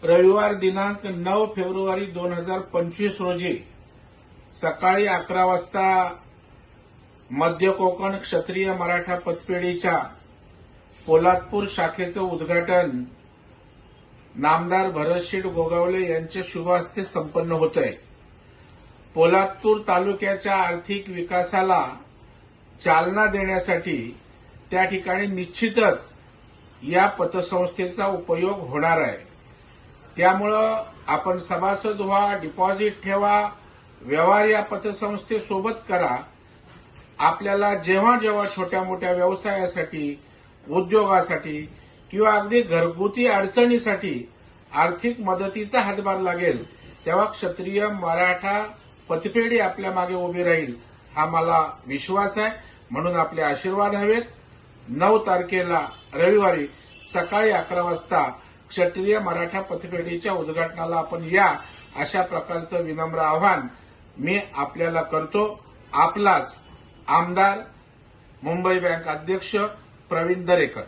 रविवार दिनांक 9 फेब्रुवारी 2025 रोजी सकाळी 11 वाजता मध्य कोकण क्षत्रिय मराठा पतपेढीच्या पोलादपूर शाखेचं उद्घाटन नामदार भरतशेठ गोगावले यांच्या शुभ हस्ते संपन्न होत आहे। पोलादपूर तालुक्याच्या आर्थिक विकासाला चालना देण्यासाठी त्या ठिकाणी निश्चितच या पतसंस्थेचा उपयोग होणार आहे। त्यामुळं आपण सभासद व्हा, डिपॉझिट ठेवा, व्यवहार या पतसंस्थेसोबत करा। आपल्याला जेव्हा जेव्हा छोट्या मोठ्या व्यवसायासाठी, उद्योगासाठी किंवा अगदी घरगुती अडचणीसाठी आर्थिक मदतीचा हातभार लागेल तेव्हा क्षत्रिय मराठा पतपेढी आपल्या मागे उभी राहील हा मला विश्वास आहे। म्हणून आपले आशीर्वाद हवेत। 9 तारखेला रविवारी सकाळी 11 वाजता क्षत्रिय मराठा पतपेढीच्या उद्घाटनाला आपण या, अशा प्रकारचं विनम्र आवाहन मी आपल्याला करतो। आपलाच आमदार, मुंबई बँक अध्यक्ष प्रवीण दरेकर।